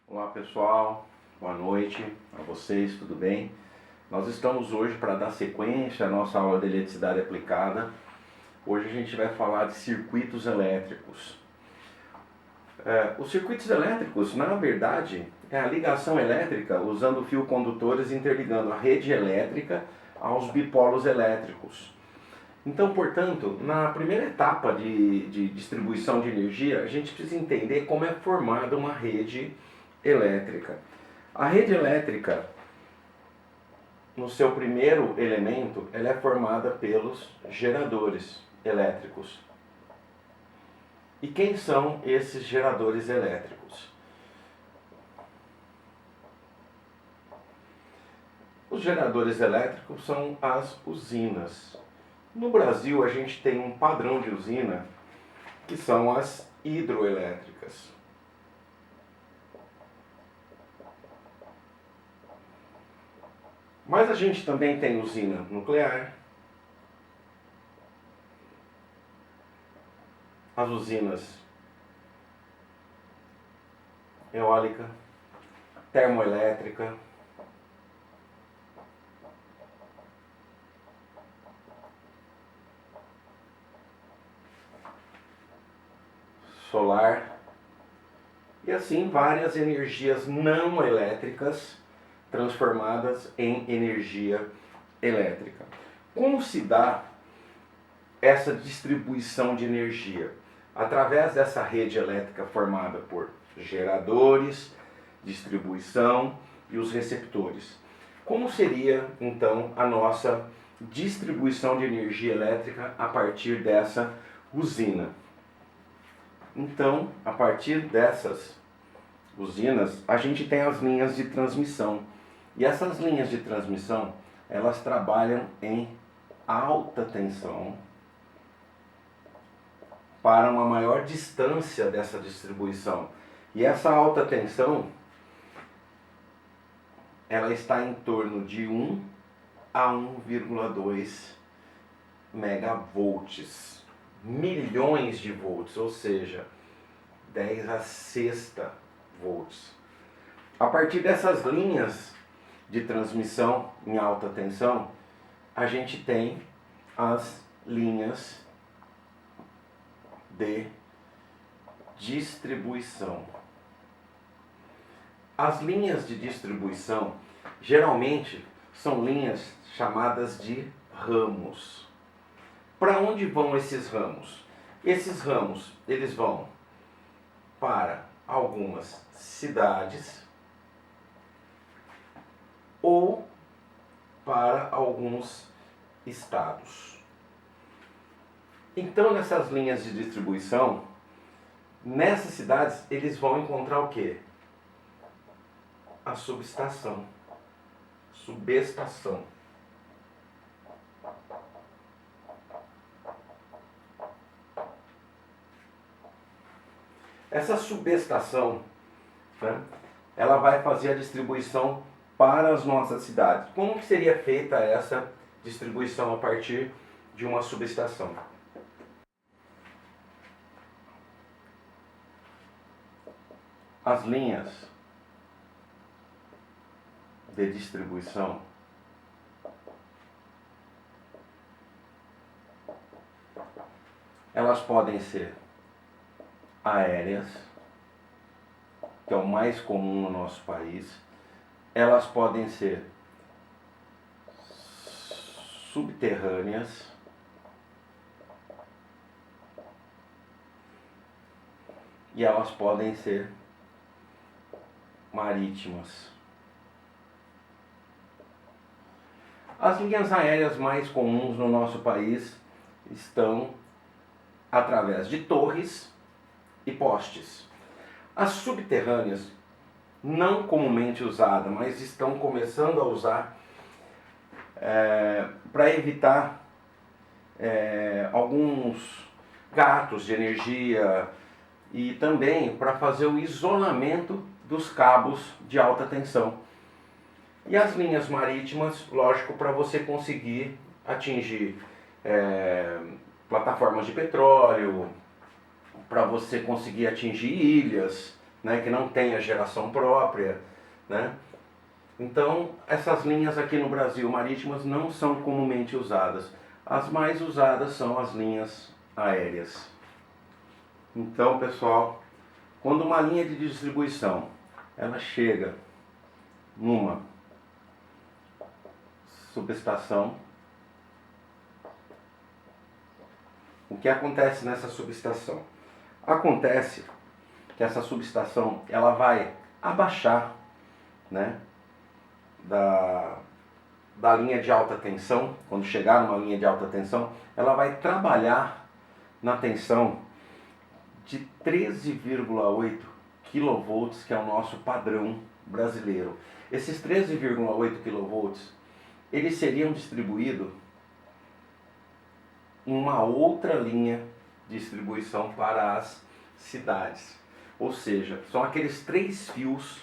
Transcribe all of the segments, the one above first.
Olá pessoal, boa noite a vocês, tudo bem? Nós estamos hoje para dar sequência à nossa aula de eletricidade aplicada. Hoje a gente vai falar de circuitos elétricos. Os circuitos elétricos, na verdade, é a ligação elétrica usando fio condutores interligando a rede elétrica aos bipolos elétricos. Então, portanto, na primeira etapa de distribuição de energia, a gente precisa entender como é formada uma rede elétrica. A rede elétrica, no seu primeiro elemento, ela é formada pelos geradores elétricos. E quem são esses geradores elétricos? Os geradores elétricos são as usinas. No Brasil, a gente tem um padrão de usina que são as hidroelétricas. Mas a gente também tem usina nuclear, as usinas eólica, termoelétrica, solar e assim várias energias não elétricas transformadas em energia elétrica. Como se dá essa distribuição de energia? Através dessa rede elétrica formada por geradores, distribuição e os receptores. Como seria então a nossa distribuição de energia elétrica a partir dessa usina? Então, a partir dessas usinas, a gente tem as linhas de transmissão. E essas linhas de transmissão, elas trabalham em alta tensão para uma maior distância dessa distribuição. E essa alta tensão, ela está em torno de 1 a 1,2 megavolts. Milhões de volts, ou seja, 10 a sexta volts. A partir dessas linhas de transmissão em alta tensão, a gente tem as linhas de distribuição. As linhas de distribuição geralmente são linhas chamadas de ramos. Para onde vão esses ramos? Esses ramos, eles vão para algumas cidades ou para alguns estados. Então, nessas linhas de distribuição, nessas cidades, eles vão encontrar o quê? A subestação. Subestação. Essa subestação, né, ela vai fazer a distribuição para as nossas cidades. Como que seria feita essa distribuição a partir de uma subestação? As linhas de distribuição elas podem ser aéreas, que é o mais comum no nosso país. Elas podem ser subterrâneas, e elas podem ser marítimas. As linhas aéreas mais comuns no nosso país estão através de torres e postes. As subterrâneas, não comumente usadas, mas estão começando a usar para evitar alguns gatos de energia e também para fazer o isolamento dos cabos de alta tensão. E as linhas marítimas, lógico, para você conseguir atingir plataformas de petróleo, para você conseguir atingir ilhas né, que não tem a geração própria, né? Então, essas linhas aqui no Brasil marítimas não são comumente usadas. As mais usadas são as linhas aéreas. Então, pessoal, quando uma linha de distribuição ela chega numa subestação, o que acontece nessa subestação? Acontece que essa subestação ela vai abaixar, né, da linha de alta tensão. Quando chegar numa linha de alta tensão, ela vai trabalhar na tensão de 13,8 kV, que é o nosso padrão brasileiro. Esses 13,8 kV, eles seriam distribuídos em uma outra linha de distribuição para as cidades. Ou seja, são aqueles 3 fios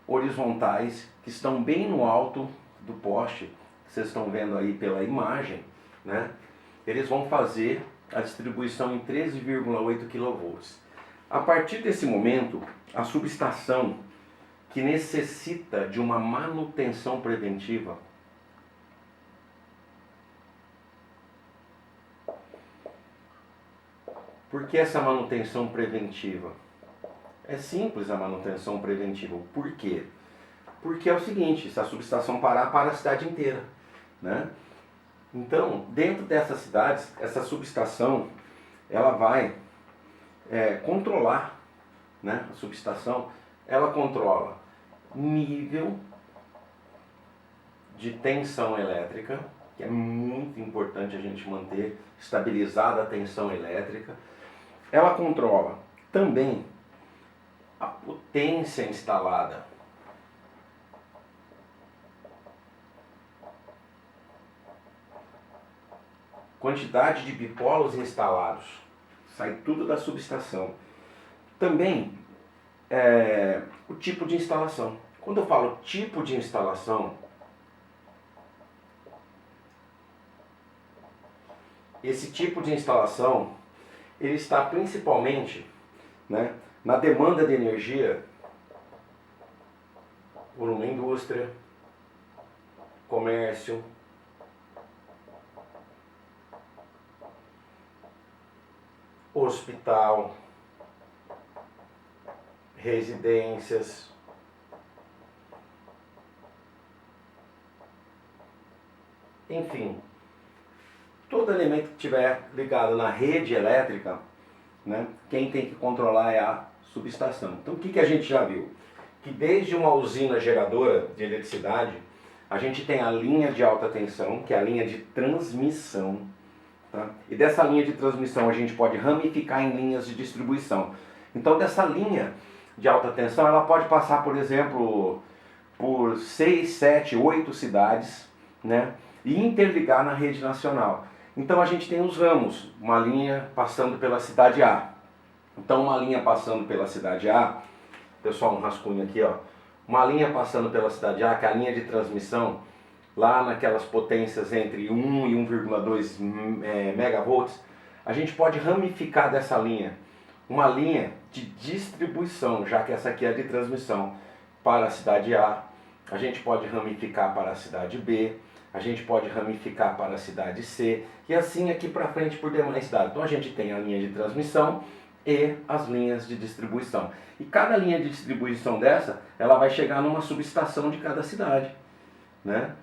horizontais que estão bem no alto do poste, que vocês estão vendo aí pela imagem, né? Eles vão fazer a distribuição em 13,8 kV. A partir desse momento, a subestação que necessita de uma manutenção preventiva, por que essa manutenção preventiva? É simples a manutenção preventiva. Por quê? Porque é o seguinte, se a subestação parar, para a cidade inteira, né? Então, dentro dessas cidades, essa subestação, ela vai controlar, né? A subestação, ela controla nível de tensão elétrica, que é muito importante a gente manter estabilizada a tensão elétrica. Ela controla também a potência instalada. Quantidade de bipolos instalados. Sai tudo da subestação. Também o tipo de instalação. Quando eu falo tipo de instalação, esse tipo de instalação ele está principalmente, né, na demanda de energia por uma indústria, comércio, hospital, residências, enfim, todo elemento que estiver ligado na rede elétrica, né, quem tem que controlar é a subestação. Então o que a gente já viu? Que desde uma usina geradora de eletricidade, a gente tem a linha de alta tensão, que é a linha de transmissão, tá? E dessa linha de transmissão a gente pode ramificar em linhas de distribuição. Então dessa linha de alta tensão, ela pode passar, por exemplo, por 6, 7, 8 cidades, né, e interligar na rede nacional. Então a gente tem os ramos, uma linha passando pela cidade A. Então uma linha passando pela cidade A, pessoal, um rascunho aqui, ó. Uma linha passando pela cidade A, que é a linha de transmissão, lá naquelas potências entre 1 e 1,2 megavolts, a gente pode ramificar dessa linha, uma linha de distribuição, já que essa aqui é de transmissão, para a cidade A. A gente pode ramificar para a cidade B, a gente pode ramificar para a cidade C, e assim aqui para frente por demais cidades. Então a gente tem a linha de transmissão e as linhas de distribuição. E cada linha de distribuição dessa, ela vai chegar numa subestação de cada cidade, né?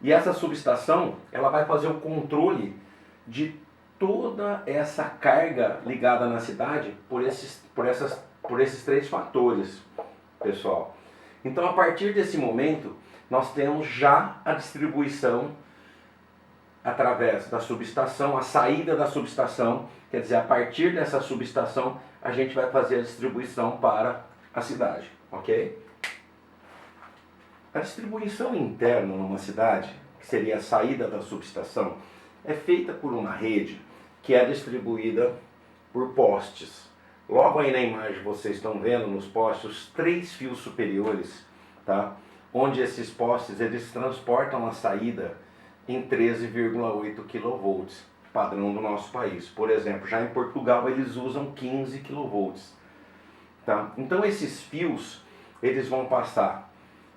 E essa subestação, ela vai fazer o controle de toda essa carga ligada na cidade por esses 3 fatores, pessoal. Então, a partir desse momento, nós temos já a distribuição através da subestação, a saída da subestação, quer dizer, a partir dessa subestação, a gente vai fazer a distribuição para a cidade, ok? A distribuição interna numa cidade, que seria a saída da subestação, é feita por uma rede que é distribuída por postes. Logo aí na imagem vocês estão vendo nos postes os 3 fios superiores, tá? Onde esses postes eles transportam a saída em 13,8 kV, padrão do nosso país. Por exemplo, já em Portugal eles usam 15 kV. tá? Então esses fios, eles vão passar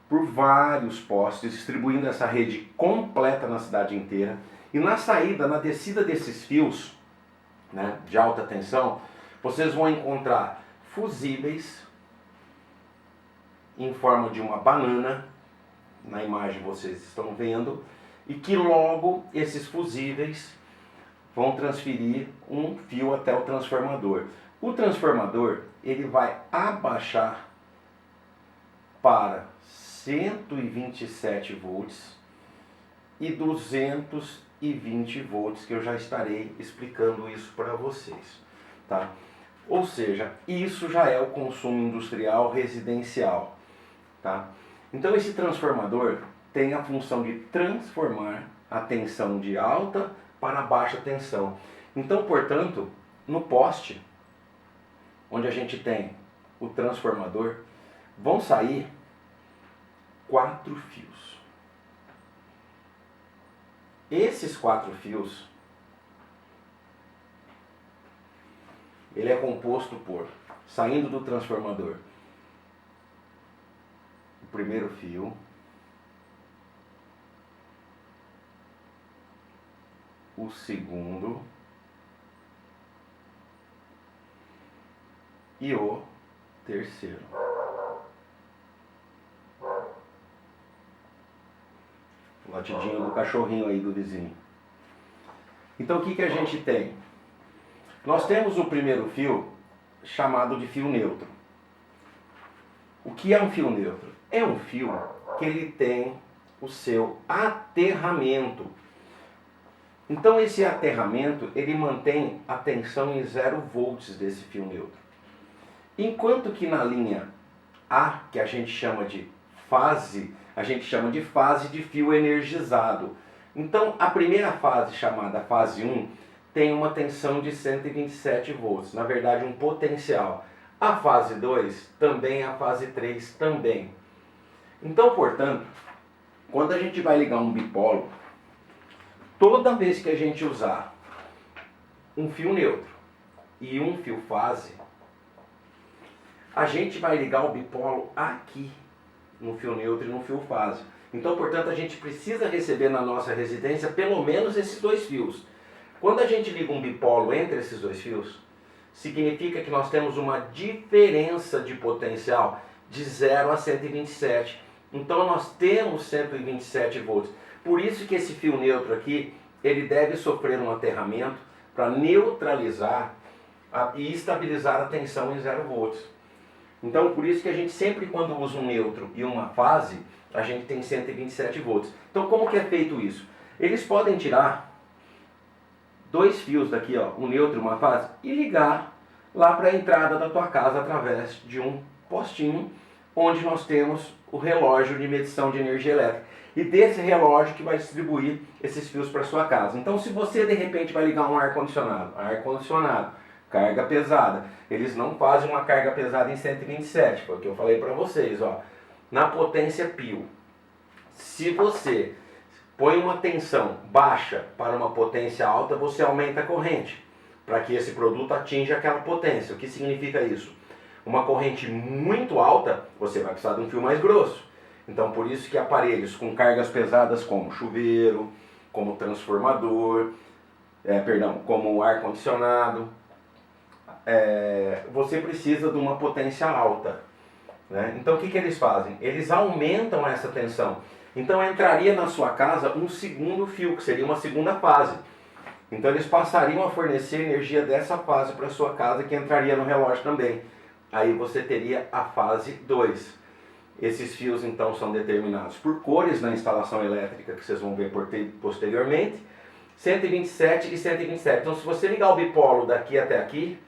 por vários postes, distribuindo essa rede completa na cidade inteira. E na saída, na descida desses fios, né, de alta tensão, vocês vão encontrar fusíveis em forma de uma banana, na imagem vocês estão vendo, e que logo esses fusíveis vão transferir um fio até o transformador. O transformador, ele vai abaixar para 127 volts e 220 volts, que eu já estarei explicando isso para vocês, tá? Ou seja, isso já é o consumo industrial residencial, tá? Então esse transformador tem a função de transformar a tensão de alta para baixa tensão. Então, portanto, no poste, onde a gente tem o transformador, vão sair 4 fios. Esses 4 fios, ele é composto por, saindo do transformador, o primeiro fio, o segundo e o terceiro. O latidinho do cachorrinho aí do vizinho. Então o que a gente tem? Nós temos o primeiro fio chamado de fio neutro. O que é um fio neutro? É um fio que ele tem o seu aterramento. Então esse aterramento, ele mantém a tensão em 0 volts desse fio neutro. Enquanto que na linha A, que a gente chama de fase, a gente chama de fase de fio energizado. Então a primeira fase, chamada fase 1, tem uma tensão de 127 volts, na verdade um potencial. A fase 2 também, a fase 3 também. Então, portanto, quando a gente vai ligar um bipolo, toda vez que a gente usar um fio neutro e um fio fase, a gente vai ligar o bipolo aqui, no fio neutro e no fio fase. Então, portanto, a gente precisa receber na nossa residência pelo menos esses 2 fios. Quando a gente liga um bipolo entre esses 2 fios, significa que nós temos uma diferença de potencial de 0 a 127. Então nós temos 127 volts. Por isso que esse fio neutro aqui, ele deve sofrer um aterramento para neutralizar e estabilizar a tensão em 0 volts. Então por isso que a gente sempre, quando usa um neutro e uma fase, a gente tem 127 volts. Então como que é feito isso? Eles podem tirar 2 fios daqui, ó, um neutro e uma fase, e ligar lá para a entrada da tua casa através de um postinho, onde nós temos o relógio de medição de energia elétrica. E desse relógio que vai distribuir esses fios para sua casa. Então se você de repente vai ligar um ar-condicionado, carga pesada, eles não fazem uma carga pesada em 127, foi o que eu falei para vocês, ó. Na potência pio, se você põe uma tensão baixa para uma potência alta, você aumenta a corrente, para que esse produto atinja aquela potência. O que significa isso? Uma corrente muito alta, você vai precisar de um fio mais grosso. Então por isso que aparelhos com cargas pesadas como chuveiro, como transformador, como ar-condicionado, você precisa de uma potência alta, né? Então o que eles fazem? Eles aumentam essa tensão. Então entraria na sua casa um segundo fio, que seria uma segunda fase. Então eles passariam a fornecer energia dessa fase para a sua casa, que entraria no relógio também. Aí você teria a fase 2. Esses fios então são determinados por cores na instalação elétrica, que vocês vão ver posteriormente. 127 e 127. Então se você ligar o bipolo daqui até aqui,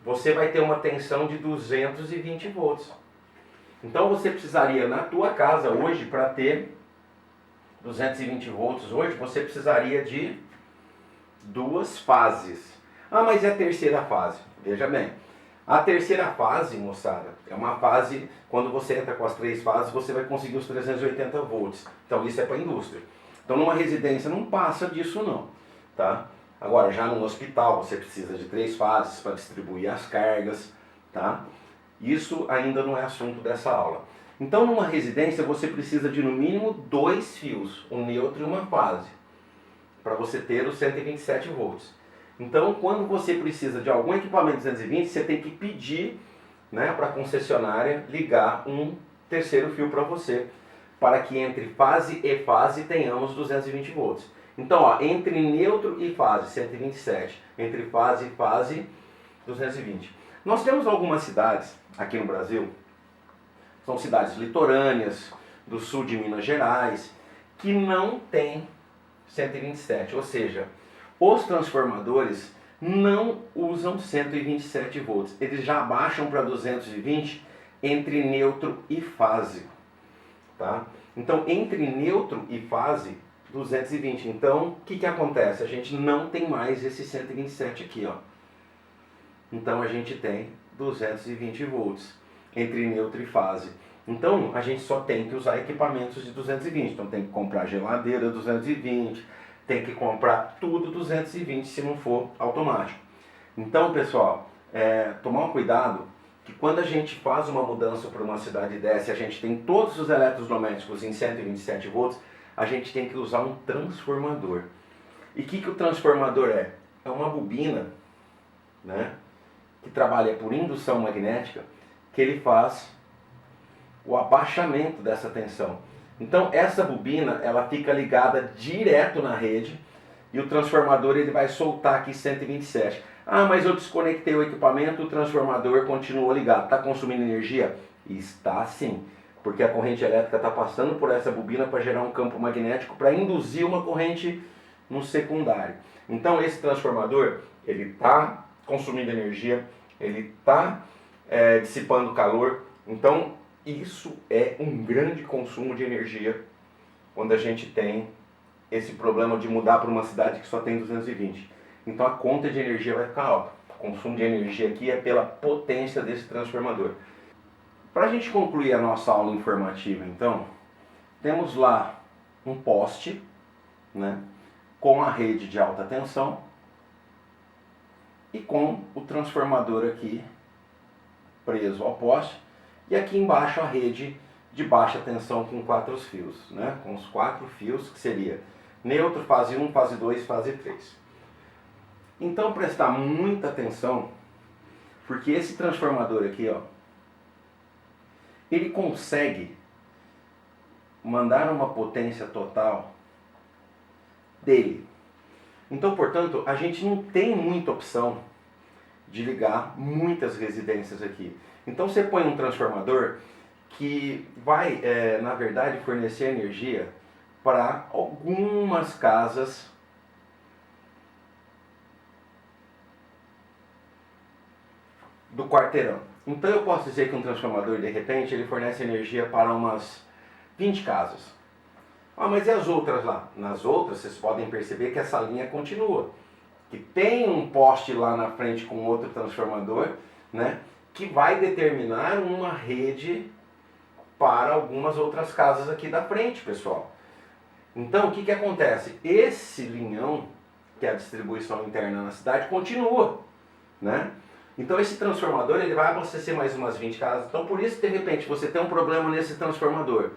você vai ter uma tensão de 220 volts. Então você precisaria na tua casa hoje, para ter 220 volts hoje, você precisaria de 2 fases. Ah, mas é a terceira fase. Veja bem, a terceira fase, moçada, é uma fase, quando você entra com as 3 fases, você vai conseguir os 380 volts. Então isso é para a indústria. Então numa residência não passa disso não, tá? Agora já no hospital você precisa de 3 fases para distribuir as cargas, tá? Isso ainda não é assunto dessa aula. Então, numa residência, você precisa de no mínimo 2 fios, um neutro e uma fase, para você ter os 127 volts. Então, quando você precisa de algum equipamento 220, você tem que pedir, né, para a concessionária ligar um terceiro fio para você, para que entre fase e fase tenhamos 220 volts. Então, ó, entre neutro e fase, 127. Entre fase e fase, 220. Nós temos algumas cidades aqui no Brasil, são cidades litorâneas, do sul de Minas Gerais, que não tem 127, ou seja, os transformadores não usam 127 volts, eles já baixam para 220 entre neutro e fase, tá? Então, entre neutro e fase, 220. Então, o que acontece? A gente não tem mais esse 127 aqui, ó. Então, a gente tem 220 volts entre neutro e fase. Então, a gente só tem que usar equipamentos de 220. Então, tem que comprar geladeira 220, tem que comprar tudo 220 se não for automático. Então, pessoal, tomar um cuidado que quando a gente faz uma mudança para uma cidade dessa, a gente tem todos os eletrodomésticos em 127 volts, a gente tem que usar um transformador. E o que o transformador é? É uma bobina, né, que trabalha por indução magnética, que ele faz o abaixamento dessa tensão. Então essa bobina, ela fica ligada direto na rede e o transformador ele vai soltar aqui 127. Ah, mas eu desconectei o equipamento, o transformador continuou ligado. Está consumindo energia? Está sim, porque a corrente elétrica está passando por essa bobina para gerar um campo magnético para induzir uma corrente no secundário. Então esse transformador, ele está consumindo energia, ele está dissipando calor. Então isso é um grande consumo de energia quando a gente tem esse problema de mudar para uma cidade que só tem 220. Então a conta de energia vai ficar alta. O consumo de energia aqui é pela potência desse transformador. Para a gente concluir a nossa aula informativa, então, temos lá um poste, né, com a rede de alta tensão e com o transformador aqui preso ao poste. E aqui embaixo a rede de baixa tensão com 4 fios, né? Com os 4 fios que seria neutro, fase 1, fase 2, fase 3. Então prestar muita atenção, porque esse transformador aqui, ó, ele consegue mandar uma potência total dele. Então, portanto, a gente não tem muita opção de ligar muitas residências aqui. Então você põe um transformador que vai, na verdade, fornecer energia para algumas casas do quarteirão. Então eu posso dizer que um transformador, de repente, ele fornece energia para umas 20 casas. Ah, mas e as outras lá? Nas outras, vocês podem perceber que essa linha continua. Que tem um poste lá na frente com outro transformador, né, que vai determinar uma rede para algumas outras casas aqui da frente, pessoal. Então, o que acontece? Esse linhão, que é a distribuição interna na cidade, continua, né? Então, esse transformador ele vai abastecer mais umas 20 casas. Então, por isso, de repente, você tem um problema nesse transformador,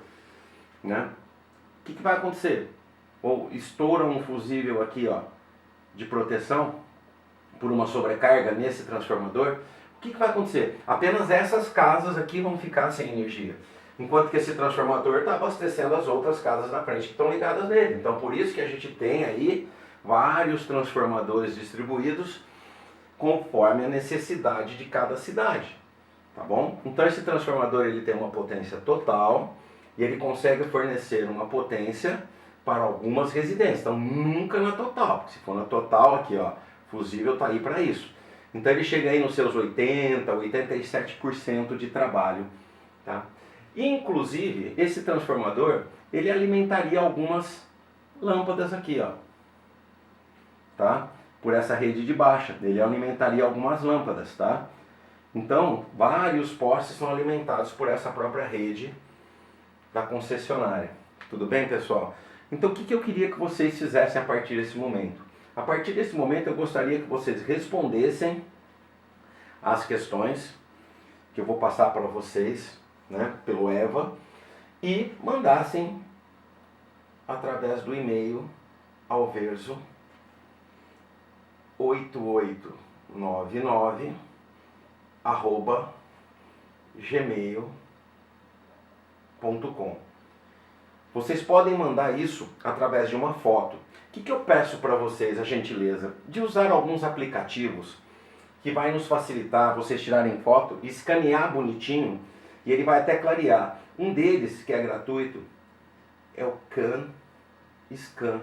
né? O que vai acontecer? Ou estoura um fusível aqui, ó, de proteção por uma sobrecarga nesse transformador. O que vai acontecer? Apenas essas casas aqui vão ficar sem energia, enquanto que esse transformador está abastecendo as outras casas na frente que estão ligadas nele. Então por isso que a gente tem aí vários transformadores distribuídos conforme a necessidade de cada cidade, tá bom? Então esse transformador ele tem uma potência total e ele consegue fornecer uma potência para algumas residências. Então nunca na total, porque se for na total aqui, ó, fusível está aí para isso. Então ele chega aí nos seus 80, 87% de trabalho, tá? Inclusive, esse transformador, ele alimentaria algumas lâmpadas aqui, ó, tá? Por essa rede de baixa, ele alimentaria algumas lâmpadas, tá? Então, vários postes são alimentados por essa própria rede da concessionária. Tudo bem, pessoal? Então, o que eu queria que vocês fizessem a partir desse momento? A partir desse momento, eu gostaria que vocês respondessem as questões que eu vou passar para vocês, né, pelo EVA, e mandassem através do e-mail alverso 8899@gmail.com. Vocês podem mandar isso através de uma foto. O que eu peço para vocês, a gentileza? De usar alguns aplicativos que vai nos facilitar vocês tirarem foto, escanear bonitinho, e ele vai até clarear. Um deles, que é gratuito, é o CanScan.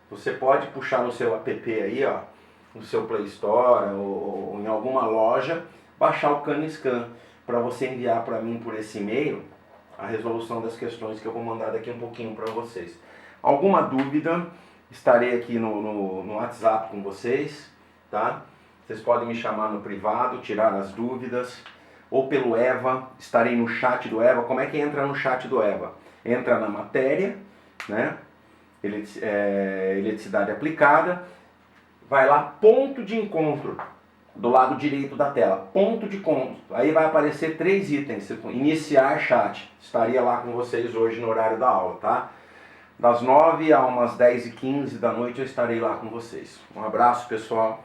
Você pode puxar no seu app aí, ó, no seu Play Store ou em alguma loja, baixar o CanScan para você enviar para mim por esse e-mail a resolução das questões que eu vou mandar daqui um pouquinho para vocês. Alguma dúvida, estarei aqui no WhatsApp com vocês, tá? Vocês podem me chamar no privado, tirar as dúvidas, ou pelo EVA, estarei no chat do EVA. Como é que entra no chat do EVA? Entra na matéria, né? Eletricidade aplicada, vai lá, ponto de encontro, do lado direito da tela, ponto de encontro, aí vai aparecer 3 itens, iniciar chat, estaria lá com vocês hoje no horário da aula, tá? Das 9 a umas 10h15 da noite eu estarei lá com vocês. Um abraço, pessoal.